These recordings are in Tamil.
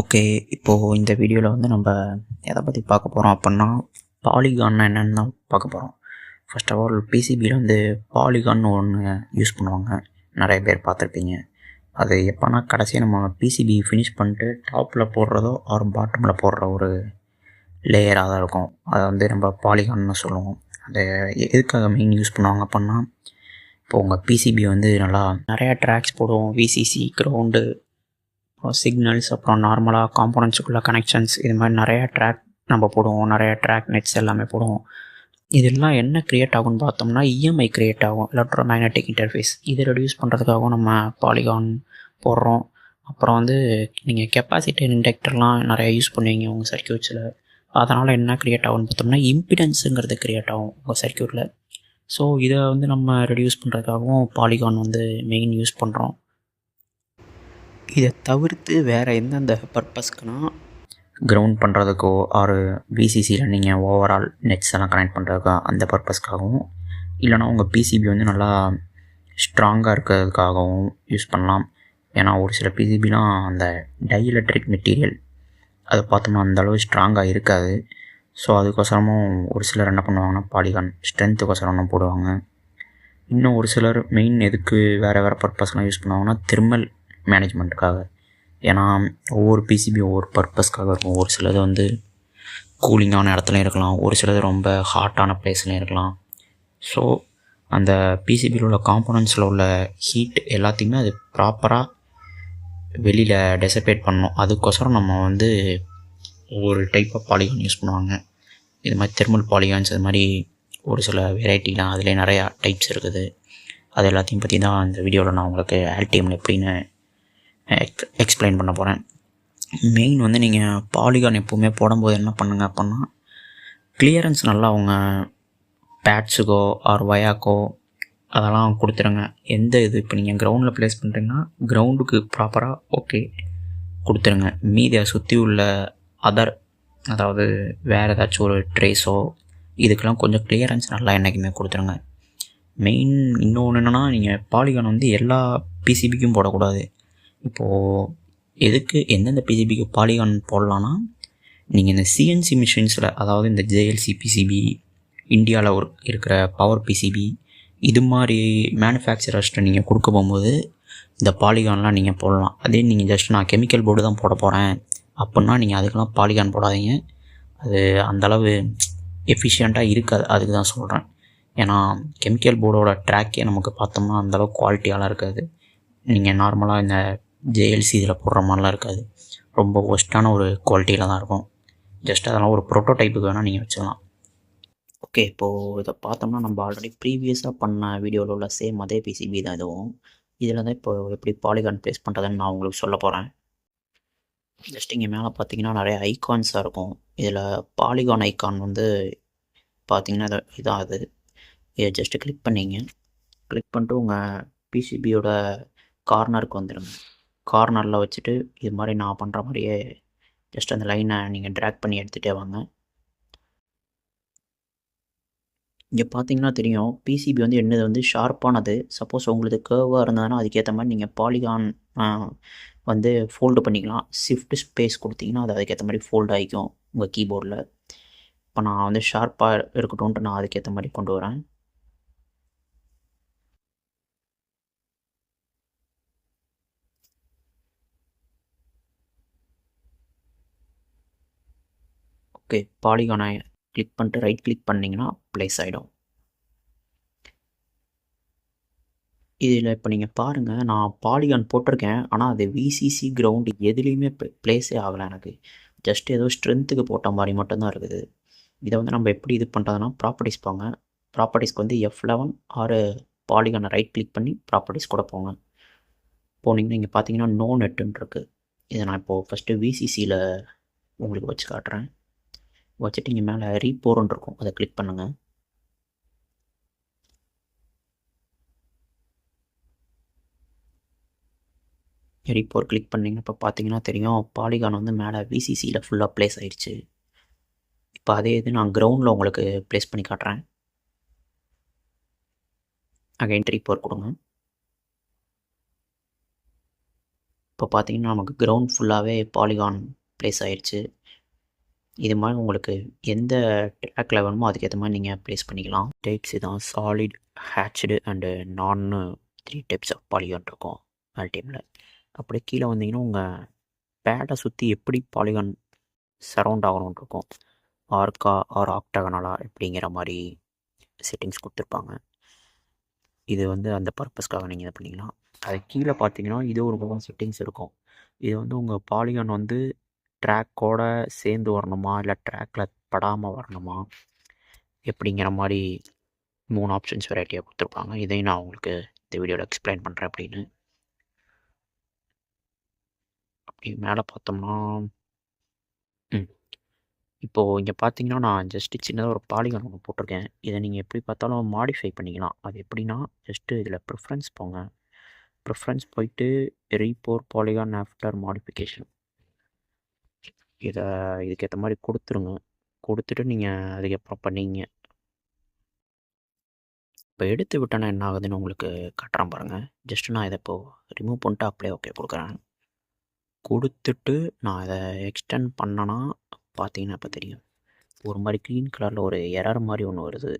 ஓகே. இப்போது இந்த வீடியோவில் வந்து நம்ம எதை பற்றி பார்க்க போகிறோம் அப்படின்னா, பாலிகான்னா என்னென்னு தான் பார்க்க போகிறோம். ஃபர்ஸ்ட் ஆஃப் ஆல் பிசிபியில் வந்து பாலிகான்னு ஒன்று யூஸ் பண்ணுவாங்க. நிறைய பேர் பார்த்துருப்பீங்க. அது எப்போனா கடைசியாக நம்ம பிசிபி ஃபினிஷ் பண்ணிட்டு டாப்பில் போடுறதோ ஆர் பாட்டமில் போடுற ஒரு லேயராக தான் இருக்கும். அதை வந்து நம்ம பாலிகான்னு சொல்லுவோம். அதை எதுக்காக மெயின் யூஸ் பண்ணுவாங்க அப்படின்னா, இப்போ உங்கள் பிசிபி வந்து நல்லா நிறையா ட்ராக்ஸ் போடுவோம். விசிசி, கிரவுண்டு, சிக்னல்ஸ், அப்புறம் நார்மலாக காம்போனன்ட்ஸுக்குள்ள கனெக்ஷன்ஸ், இது மாதிரி நிறையா ட்ராக் நம்ம போடுவோம். நிறையா ட்ராக் நெட்ஸ் எல்லாமே போடுவோம். இதெல்லாம் என்ன க்ரியேட் ஆகும்னு பார்த்தோம்னா இஎம்ஐ க்ரியேட் ஆகும், எலக்ட்ரோ மேக்னெட்டிக் இன்டர்ஃபேஸ். இதை ரெடியூஸ் பண்ணுறதுக்காகவும் நம்ம பாலிகான் போடுறோம். அப்புறம் வந்து நீங்கள் கெப்பாசிட்டர் இண்டக்டர்லாம் நிறையா யூஸ் பண்ணுவீங்க உங்கள் சர்க்யூட்ஸில். அதனால் என்ன க்ரியேட் ஆகும்னு பார்த்தோம்னா இம்பிடன்ஸுங்கிறது க்ரியேட் ஆகும் உங்கள் சர்க்யூட்டில். ஸோ இதை வந்து நம்ம ரெடியூஸ் பண்ணுறதுக்காகவும் பாலிகான் வந்து மெயின் யூஸ் பண்ணுறோம். இதை தவிர்த்து வேறு எந்தெந்த பர்பஸ்க்குனா, கிரவுண்ட் பண்ணுறதுக்கோ ஆர் விசிசியில் நீங்கள் ஓவரால் நெட்ஸ் எல்லாம் கனெக்ட் பண்ணுறதுக்கோ அந்த பர்பஸ்க்காகவும், இல்லைனா உங்கள் பிசிபி வந்து நல்லா ஸ்ட்ராங்காக இருக்கிறதுக்காகவும் யூஸ் பண்ணலாம். ஏன்னா ஒரு சில பிசிபிலாம் அந்த டைஎலக்ட்ரிக் மெட்டீரியல் அதை பார்த்தோம்னா அந்தளவு ஸ்ட்ராங்காக இருக்காது. ஸோ அதுக்கோசரமும் ஒரு சிலர் என்ன பண்ணுவாங்கன்னா பாலிகான் ஸ்ட்ரென்த்துக்கோசரம் போடுவாங்க. இன்னும் ஒரு சிலர் மெயின் எதுக்கு வேறு பர்பஸ்லாம் யூஸ் பண்ணுவாங்கன்னா தெர்மல் மேனேஜ்மெண்ட்டுக்காக. ஏன்னா ஒவ்வொரு பிசிபி ஒவ்வொரு பர்பஸ்க்காக இருக்கும். ஒரு சிலது வந்து கூலிங்கான இடத்துலையும் இருக்கலாம், ஒரு சிலது ரொம்ப ஹாட்டான பிளேஸ்லையும் இருக்கலாம். ஸோ அந்த பிசிபியில் உள்ள காம்போனன்ட்ஸில் உள்ள ஹீட் எல்லாத்தையுமே அது ப்ராப்பராக வெளியில் டெசபேட் பண்ணணும். அதுக்கோசரம் நம்ம வந்து ஒவ்வொரு டைப் ஆஃப் பாலிகான் யூஸ் பண்ணுவாங்க. இது மாதிரி தெர்மல் பாலிகான்ஸ், அது மாதிரி ஒரு சில வெரைட்டிலாம் அதிலே நிறையா டைப்ஸ் இருக்குது. அது எல்லாத்தையும் பற்றி தான் இந்த வீடியோவில் நான் உங்களுக்கு ஆல்டிஎம்மில் எப்படின்னு எக்ஸ்பிளைன் பண்ண போகிறேன். மெயின் வந்து நீங்கள் பாலிகான் எப்போவுமே போடும்போது என்ன பண்ணுங்க அப்படின்னா, கிளியரன்ஸ் நல்லா அவங்க பேட்ஸுக்கோ ஆர் வயாக்கோ அதெல்லாம் கொடுத்துருங்க. எந்த இது இப்போ நீங்கள் கிரவுண்டில் ப்ளேஸ் பண்ணுறீங்கன்னா கிரவுண்டுக்கு ப்ராப்பராக ஓகே கொடுத்துருங்க. மீதியை சுற்றி உள்ள அதர், அதாவது வேறு ஏதாச்சும் ஒரு ட்ரேஸோ இதுக்கெல்லாம் கொஞ்சம் கிளியரன்ஸ் நல்லா என்றைக்குமே கொடுத்துருங்க. மெயின் இன்னொன்று என்னென்னா, நீங்கள் பாலிகான் வந்து எல்லா பிசிபிக்கும் போடக்கூடாது. இப்போது எதுக்கு எந்தெந்த பிசிபிக்கு பாலிகான் போடலான்னா, நீங்கள் இந்த சிஎன்சி மிஷின்ஸில், அதாவது இந்த ஜேஎல்சி பிசிபி, இந்தியாவில் இருக்கிற பவர் பிசிபி, இது மாதிரி மேனுஃபேக்சரர்ஸ்ட்டு நீங்கள் கொடுக்க போகும்போது இந்த பாலிகான்லாம் நீங்கள் போடலாம். அதே நீங்கள் ஜஸ்ட் நான் கெமிக்கல் போர்டு தான் போட போகிறேன் அப்படின்னா நீங்கள் அதுக்கெல்லாம் பாலிகான் போடாதீங்க. அது அந்தளவு எஃபிஷியண்ட்டாக இருக்காது. அதுக்கு தான் சொல்கிறேன். ஏன்னா கெமிக்கல் போர்டோட ட்ராக்கே நமக்கு பார்த்தோம்னா அந்தளவுக்கு குவாலிட்டியாலாம் இருக்காது. நீங்கள் நார்மலாக இந்த ஜேஎல்சி இதில் போடுற மாதிரிலாம் இருக்காது. ரொம்ப ஒஸ்ட்டான ஒரு குவாலிட்டியில் தான் இருக்கும். ஜஸ்ட் அதெல்லாம் ஒரு ப்ரோட்டோடைப்புக்கு வேணால் நீங்கள் வச்சுக்கலாம். ஓகே, இப்போது இதை பார்த்தோம்னா நம்ம ஆல்ரெடி ப்ரீவியஸாக பண்ண வீடியோவில் உள்ள சேம் அதே பிசிபி தான் இதுவும். இதில் தான் இப்போ எப்படி பாலிகான் ப்ளேஸ் பண்ணுறதுன்னு நான் உங்களுக்கு சொல்ல போகிறேன். ஜஸ்ட் இங்கே மேலே பார்த்தீங்கன்னா நிறைய ஐகான்ஸாக இருக்கும். இதில் பாலிகான் ஐகான் வந்து பார்த்தீங்கன்னா இதான் அது. இதை ஜஸ்ட்டு கிளிக் பண்ணிங்க. கிளிக் பண்ணிட்டு உங்கள் பிசிபியோட கார்னருக்கு வந்துடுங்க. கார்னரில் வச்சுட்டு இது மாதிரி நான் பண்ணுற மாதிரியே ஜஸ்ட் அந்த லைனை நீங்கள் ட்ராக் பண்ணி எடுத்துகிட்டே வாங்க. இங்கே பார்த்தீங்கன்னா தெரியும், பிசிபி வந்து என்னது வந்து ஷார்ப்பானது. சப்போஸ் உங்களுக்கு கேர்வாக இருந்ததுன்னா அதுக்கேற்ற மாதிரி நீங்கள் பாலிகான் வந்து ஃபோல்டு பண்ணிக்கலாம். ஷிஃப்ட் ஸ்பேஸ் கொடுத்தீங்கன்னா அது அதுக்கேற்ற மாதிரி ஃபோல்டு ஆகிக்கும் உங்கள் கீபோர்டில். இப்போ நான் வந்து ஷார்ப்பாக இருக்கட்டும்ன்ட்டு நான் அதுக்கேற்ற மாதிரி கொண்டு வரேன். ஓகே, பாலிகானை கிளிக் பண்ணிட்டு ரைட் கிளிக் பண்ணிங்கன்னா ப்ளேஸ் ஆகிடும். இதில் இப்போ நீங்கள் பாருங்கள், நான் பாலிகான் போட்டிருக்கேன். ஆனால் அது விசிசி கிரவுண்டு எதுலேயுமே ப்ளேஸே ஆகலை எனக்கு. ஜஸ்ட் ஏதோ ஸ்ட்ரென்த்துக்கு போட்ட மாதிரி மட்டும்தான் இருக்குது. இதை வந்து நம்ம எப்படி இது பண்ணுறதுனா, ப்ராப்பர்ட்டிஸ் போங்க. ப்ராப்பர்ட்டிஸ்க்கு வந்து F11 ஆர் பாலிகானை ரைட் கிளிக் பண்ணி ப்ராப்பர்ட்டிஸ் கூட போங்க. போனீங்கன்னா இங்கே பார்த்தீங்கன்னா நோ நெட்டுன்னு இருக்குது. இதை நான் இப்போது ஃபஸ்ட்டு விசிசியில் உங்களுக்கு வச்சு காட்டுறேன். வச்சுட்டு இங்கே மேலே ரீபோர்ன்னு இருக்கும், அதை கிளிக் பண்ணுங்கள். ரீபோர் கிளிக் பண்ணிங்கன்னா இப்போ பார்த்தீங்கன்னா தெரியும், பாலிகான் வந்து மேலே விசிசியில் ஃபுல்லாக ப்ளேஸ் ஆகிடுச்சு. இப்போ அதே இது நான் கிரவுண்டில் உங்களுக்கு ப்ளேஸ் பண்ணி காட்டுறேன். அகைன் ரீபோர் கொடுங்க. இப்போ பார்த்தீங்கன்னா நமக்கு கிரவுண்ட் ஃபுல்லாகவே பாலிகான் ப்ளேஸ் ஆயிடுச்சு. இது மாதிரி உங்களுக்கு எந்த ட்ராக்கில் வேணுமோ அதுக்கேற்ற மாதிரி நீங்கள் ப்ளேஸ் பண்ணிக்கலாம். டைப்ஸ் தான் சாலிட், ஹேட்ச்டு அண்டு நான்னு 3 டைப்ஸ் ஆஃப் பாலிகான் இருக்கும் அல்டிமில். அப்படியே கீழே வந்தீங்கன்னா உங்கள் பேடை சுற்றி எப்படி பாலிகான் சரவுண்ட் ஆகணும்னு இருக்கும். ஆர்க்கா ஆர் ஆக்டகனலா இப்படிங்கிற மாதிரி செட்டிங்ஸ் கொடுத்துருப்பாங்க. இது வந்து அந்த பர்பஸ்க்காக நீங்கள் இதை பண்ணிக்கலாம். அது கீழே பார்த்தீங்கன்னா இது ஒரு பக்கம் செட்டிங்ஸ் இருக்கும். இது வந்து உங்கள் பாலிகான் வந்து ட்ராக்கோட சேர்ந்து வரணுமா இல்லை ட்ராக்கில் படாமல் வரணுமா எப்படிங்கிற மாதிரி 3 ஆப்ஷன்ஸ் வெரைட்டியாக கொடுத்துருப்பாங்க. இதையும் நான் உங்களுக்கு இந்த வீடியோவில் எக்ஸ்பிளைன் பண்ணுறேன் அப்படின்னு. அப்படி மேலே பார்த்தோம்னா இப்போது இங்கே பார்த்தீங்கன்னா நான் ஜஸ்ட்டு சின்னதாக ஒரு பாலிகான் ஒன்று போட்டிருக்கேன். இதை நீங்கள் எப்படி பார்த்தாலும் மாடிஃபை பண்ணிக்கலாம். அது எப்படின்னா ஜஸ்ட்டு இதில் ப்ரிஃபரன்ஸ் போங்க. ப்ரிஃபரன்ஸ் போயிட்டு ரீபோர் பாலிகான் ஆஃப்டர் மாடிஃபிகேஷன் இதுக்கேற்ற மாதிரி கொடுத்துருங்க. கொடுத்துட்டு நீங்கள் அதுக்கப்புறம் பண்ணிங்க. இப்போ எடுத்து விட்டோன்னா என்ன ஆகுதுன்னு உங்களுக்கு காட்டுறேன் பாருங்கள். ஜஸ்ட்டு நான் இதை இப்போது ரிமூவ் பண்ணிட்டு அப்ளை ஓகே கொடுக்குறேன். கொடுத்துட்டு நான் இதை எக்ஸ்டெண்ட் பண்ணேன்னா பார்த்தீங்கன்னா இப்போ தெரியும் ஒரு மாதிரி க்ரீன் கலரில் ஒரு எரர் மாதிரி ஒன்று வருது.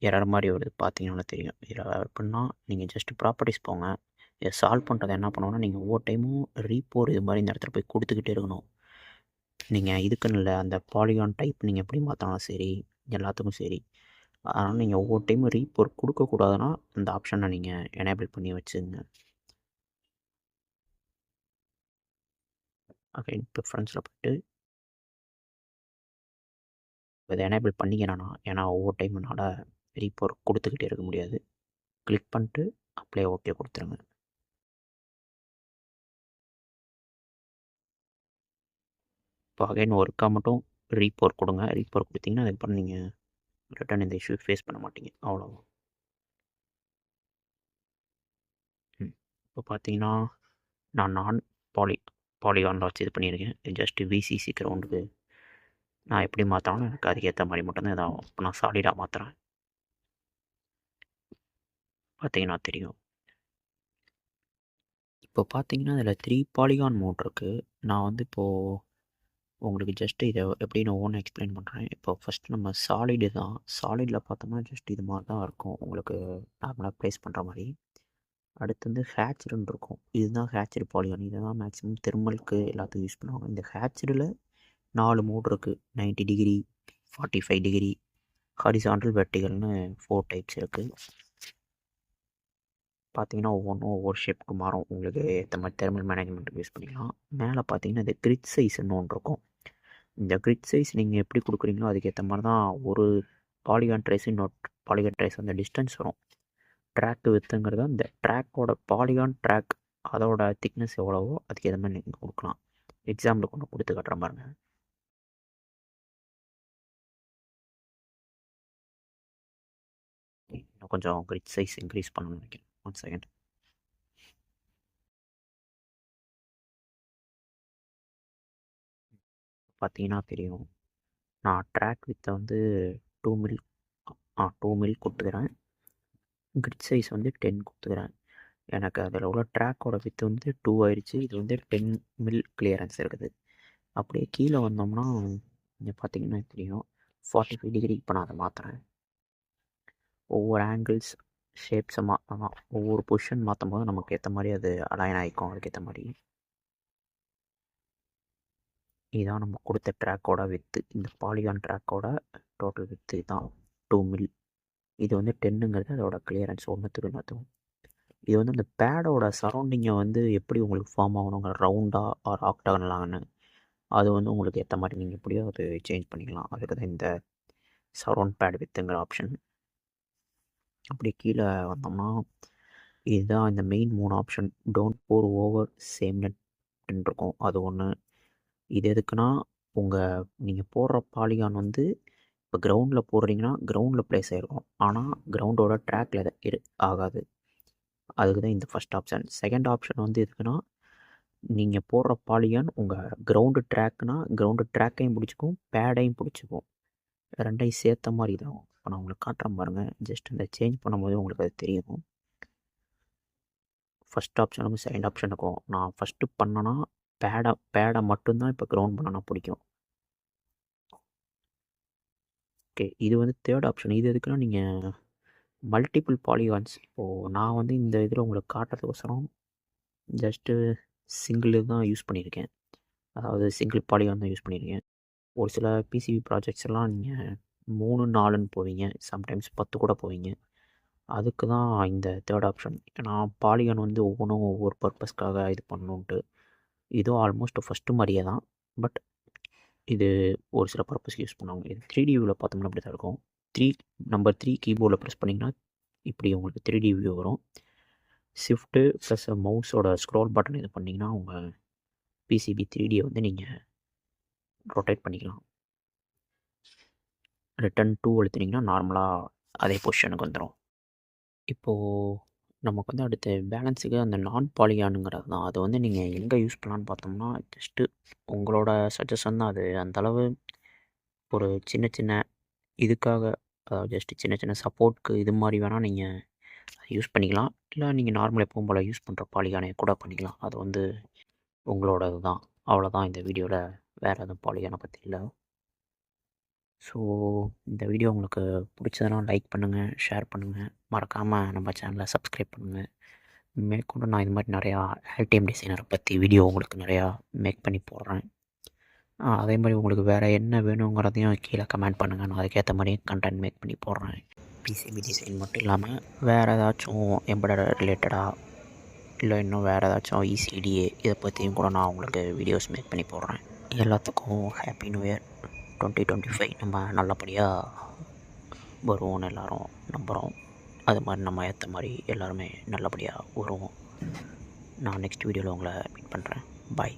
எரர் மாதிரி வருது பார்த்தீங்கன்னா தெரியும். இதில் எப்படின்னா நீங்கள் ஜஸ்ட்டு ப்ராப்பர்ட்டிஸ் போங்க. இதை சால்வ் பண்ணுறதை என்ன பண்ணுவோன்னா நீங்கள் ஒவ்வொரு டைமும் ரீபோர் இது மாதிரி இந்த இடத்துல போய் கொடுத்துக்கிட்டே இருக்கணும். நீங்கள் இதுக்குன்னு இல்லை, அந்த பாலிகான் டைப் நீங்கள் எப்படி மாற்றினாலும் சரி, எல்லாத்துக்கும் சரி. அதனால் நீங்கள் ஒவ்வொரு டைமும் ரீபோர் கொடுக்கக்கூடாதுன்னா அந்த ஆப்ஷனை நீங்கள் எனேபிள் பண்ணி வச்சுங்க. அகைன் ப்ரிஃபரன்ஸில் போய்ட்டு இதை எனேபிள் பண்ணிக்கிறேன்னா, ஏன்னா ஒவ்வொரு டைம் என்னால் ரீபோர் கொடுத்துக்கிட்டே இருக்க முடியாது. கிளிக் பண்ணிட்டு அப்ளை ஓகே கொடுத்துருங்க. இப்போ அகைன் ஒர்க்காக மட்டும் ரீபோர் கொடுங்க. ரீபோர் கொடுத்தீங்கன்னா அதுக்கப்புறம் நீங்கள் ரிட்டன் இந்த இஷ்யூ ஃபேஸ் பண்ண மாட்டீங்க. அவ்வளோதான். இப்போ பார்த்தீங்கன்னா நான் பாலிகானில் வச்சு இது பண்ணியிருக்கேன். ஜஸ்ட்டு விசிசி கிரவுண்டுக்கு நான் எப்படி மாற்றினாலும் எனக்கு அதுக்கேற்ற மாதிரி மட்டும்தான் இதாகும். இப்போ நான் சாலிடாக மாற்றுறேன். பார்த்தீங்கன்னா தெரியும். இப்போ பார்த்தீங்கன்னா இதில் 3 பாலிகான் மோட் இருக்குது. நான் வந்து இப்போது உங்களுக்கு ஜஸ்ட்டு இதை எப்படி நான் ஒவ்வொன்றும் எக்ஸ்பிளைன் பண்ணுறேன். இப்போ ஃபஸ்ட்டு நம்ம சாலிடு தான். சாலிடில் பார்த்தோம்னா ஜஸ்ட் இது மாதிரி தான் இருக்கும் உங்களுக்கு நார்மலாக ப்ளேஸ் பண்ணுற மாதிரி. அடுத்து வந்து ஹேட்ச்டுன்னு இருக்கும். இதுதான் ஹேட்ச்டு பாலிகான். இதை தான் மேக்ஸிமம் தெர்மலுக்கு எல்லாத்துக்கும் யூஸ் பண்ணுவாங்க. இந்த ஹேட்ச்டில் 4 மோட் இருக்குது. 90 டிகிரி, 45 டிகிரி, ஹாரிசான்டல், வெர்டிகல்னு 4 டைப்ஸ் இருக்குது. பார்த்தீங்கன்னா ஒவ்வொன்றும் ஒவ்வொரு ஷேப்புக்கு மாறும். உங்களுக்கு ஏற்ற மாதிரி தெர்மல் மேனேஜ்மெண்ட்டுக்கு யூஸ் பண்ணிக்கலாம். மேலே பார்த்தீங்கன்னா இந்த கிரிட் சைஸ்ன்னு ஒன்று இருக்கும். இந்த கிரிட் சைஸ் நீங்கள் எப்படி கொடுக்குறீங்களோ அதுக்கேற்ற மாதிரி தான் ஒரு பாலிகான் ட்ரேஸ் இன்னொரு பாலிகான் ட்ரேஸ் அந்த டிஸ்டன்ஸ் வரும். ட்ராக்கு வித்துங்கிறது அந்த ட்ராக்கோட பாலிகான் ட்ராக் அதோட திக்னஸ் எவ்வளவோ அதுக்கேற்ற மாதிரி நீங்கள் கொடுக்கலாம். எக்ஸாம்பிளுக்கு ஒன்று கொடுத்து காட்டுற பாருங்க. இன்னும் கொஞ்சம் கிரிட் சைஸ் இன்க்ரீஸ் பண்ணணும்னு நினைக்கிறேன். 1 செகண்ட். பார்த்தீங்கன்னா தெரியும். நான் ட்ராக் வித்தை வந்து 2 மில் 2 மில் கொடுத்துக்கிறேன். கிரிட் சைஸ் வந்து 10 கொடுத்துக்கிறேன். எனக்கு அதில் உள்ள ட்ராக்கோட வித்து வந்து 2 ஆயிடுச்சு. இது வந்து 10 மில் கிளியரன்ஸ் இருக்குது. அப்படியே கீழே வந்தோம்னா இங்கே பார்த்தீங்கன்னா தெரியும் 45 டிகிரி. இப்போ நான் அதை மாற்றுறேன். ஒவ்வொரு ஆங்கிள்ஸ் ஷேப்ஸை ஒவ்வொரு பொசிஷன் மாற்றும் போது நமக்கு ஏற்ற மாதிரி அது அலைன் ஆகிக்கும். அதுக்கேற்ற மாதிரி இதுதான் நம்ம கொடுத்த ட்ராக்கோட வித்து. இந்த பாலிகான் ட்ராக்கோட டோட்டல் வித்து தான் 2 மில். இது வந்து 10ங்கிறது அதோட கிளியரன்ஸ் ஒன்றுத்துக்கு இன்னத்துக்கும். இது வந்து அந்த பேடோட சரௌண்டிங்கை வந்து எப்படி உங்களுக்கு ஃபார்ம் ஆகணுங்கிற ரவுண்டாக ஆர் ஆக்டாகனலான்னு அது வந்து உங்களுக்கு ஏற்ற மாதிரி நீங்கள் எப்படியோ அது சேஞ்ச் பண்ணிக்கலாம். அதுக்கு தான் இந்த சரௌண்ட் பேட் வித்துங்கிற ஆப்ஷன். அப்படி கீழே வந்தோம்னா இதுதான் இந்த main 3 option. Don't bore over same நெட்ன்னு இருக்கும். அது ஒன்று. இது எதுக்குன்னா நீங்கள் போடுற பாலிகான் வந்து இப்போ கிரவுண்டில் போடுறீங்கன்னா கிரவுண்டில் ப்ளேஸ் ஆகிருக்கும். ஆனால் கிரவுண்டோட ட்ராக்கில் ஆகாது. அதுக்கு தான் இந்த ஃபஸ்ட் ஆப்ஷன். செகண்ட் ஆப்ஷன் வந்து எதுக்குன்னா நீங்கள் போடுற பாலிகான் உங்கள் கிரவுண்டு ட்ராக்னா கிரவுண்டு ட்ராக்கையும் பிடிச்சிக்கும், பேடையும் பிடிச்சிக்கும். ரெண்டையும் சேர்த்த மாதிரி தான். இப்போ நான் உங்களுக்கு காட்டுறேன் பாருங்கள். ஜஸ்ட் இந்த சேஞ்ச் பண்ணும்போது உங்களுக்கு அது தெரியும். ஃபஸ்ட் ஆப்ஷனுக்கும் செகண்ட் ஆப்ஷனுக்கும் நான் ஃபஸ்ட்டு பண்ணேன்னா பேடை மட்டும்தான் இப்போ கிரவுண்ட் பண்ணனா பிடிக்கும். ஓகே, இது வந்து தேர்ட் ஆப்ஷன். இது எதுக்குன்னா நீங்கள் மல்டிபிள் பாலிகான்ஸ் இப்போது நான் வந்து இந்த இதில் உங்களுக்கு காட்டுறதுக்கோசரம் ஜஸ்ட்டு சிங்கிள் தான் யூஸ் பண்ணியிருக்கேன். அதாவது சிங்கிள் பாலிகான் தான் யூஸ் பண்ணியிருக்கேன். ஒரு சில பிசிபி ப்ராஜெக்ட்ஸ் எல்லாம் நீங்கள் 3, 4ன்னு போவீங்க, சம்டைம்ஸ் 10 கூட போவீங்க. அதுக்கு தான் இந்த தேர்ட் ஆப்ஷன். நான் பாலிகான் வந்து ஒவ்வொன்றும் ஒவ்வொரு பர்பஸ்க்காக இது பண்ணணுன்ட்டு. இதுவும் ஆல்மோஸ்ட் ஃபஸ்ட்டு மாதிரியே தான். பட் இது ஒரு சில பர்பஸ்க்கு யூஸ் பண்ணுவாங்க. இது 3D வியூவில் பார்த்தோம்னா அப்படி தான் இருக்கும். நம்பர் 3 கீபோர்டில் ப்ரெஸ் பண்ணிங்கன்னா இப்படி உங்களுக்கு 3D வியூ வரும். ஷிஃப்ட்டு ப்ளஸ் மவுஸோட ஸ்க்ரோல் பட்டன் இது பண்ணிங்கன்னா உங்கள் பிசிபி 3Dயை வந்து நீங்கள் ரொட்டேட் பண்ணிக்கலாம். ரிட்டன் 2 அழுத்தினீங்கன்னா நார்மலாக அதே பொசிஷனுக்கு வந்துடும். இப்போது நமக்கு வந்து அடுத்து பேலன்ஸுக்கு அந்த நான் பாலிகானுங்கிறது தான். அது வந்து நீங்கள் எங்கே யூஸ் பண்ணலான்னு பார்த்தோம்னா ஜஸ்ட்டு உங்களோட சஜஷன் தான். அது அந்தளவு ஒரு சின்ன சின்ன இதுக்காக, அதாவது ஜஸ்ட்டு சின்ன சின்ன சப்போர்ட்க்கு இது மாதிரி வேணால் நீங்கள் யூஸ் பண்ணிக்கலாம். இல்லை நீங்கள் நார்மல் எப்பவும் போல் யூஸ் பண்ணுற பாலிகானை கூட பண்ணிக்கலாம். அது வந்து உங்களோடது தான். அவ்வளோதான் இந்த வீடியோவில். வேறு எதுவும் பாலிகானை பற்றி இல்லை. ஸோ இந்த வீடியோ உங்களுக்கு பிடிச்சதுன்னா லைக் பண்ணுங்கள், ஷேர் பண்ணுங்கள், மறக்காமல் நம்ம சேனலை சப்ஸ்கிரைப் பண்ணுங்கள். மேற்கொண்டு நான் இது மாதிரி நிறையா ஆல்டிஎம் டிசைனரை பற்றி வீடியோ உங்களுக்கு நிறையா மேக் பண்ணி போடுறேன். அதே மாதிரி உங்களுக்கு வேறு என்ன வேணுங்கிறதையும் கீழே கமெண்ட் பண்ணுங்கள். நான் அதுக்கேற்ற மாதிரி கண்டென்ட் மேக் பண்ணி போடுறேன். பிசிபி டிசைன் மட்டும் இல்லாமல் வேறு ஏதாச்சும் எம்பெடட் ரிலேட்டடாக, இல்லை இன்னும் வேறு ஏதாச்சும் இசிடிஏ இதை பற்றியும் கூட நான் உங்களுக்கு வீடியோஸ் மேக் பண்ணி போடுறேன். எல்லாத்துக்கும் ஹாப்பி நியூ இயர் 2025. நம்ம நல்லபடியாக வருவோம்னு எல்லோரும் நம்புகிறோம். அது மாதிரி நம்ம ஏற்ற மாதிரி எல்லாருமே நல்லபடியாக வருவோம். நான் நெக்ஸ்ட் வீடியோவில் உங்களை மீட் பண்ணுறேன். பாய்.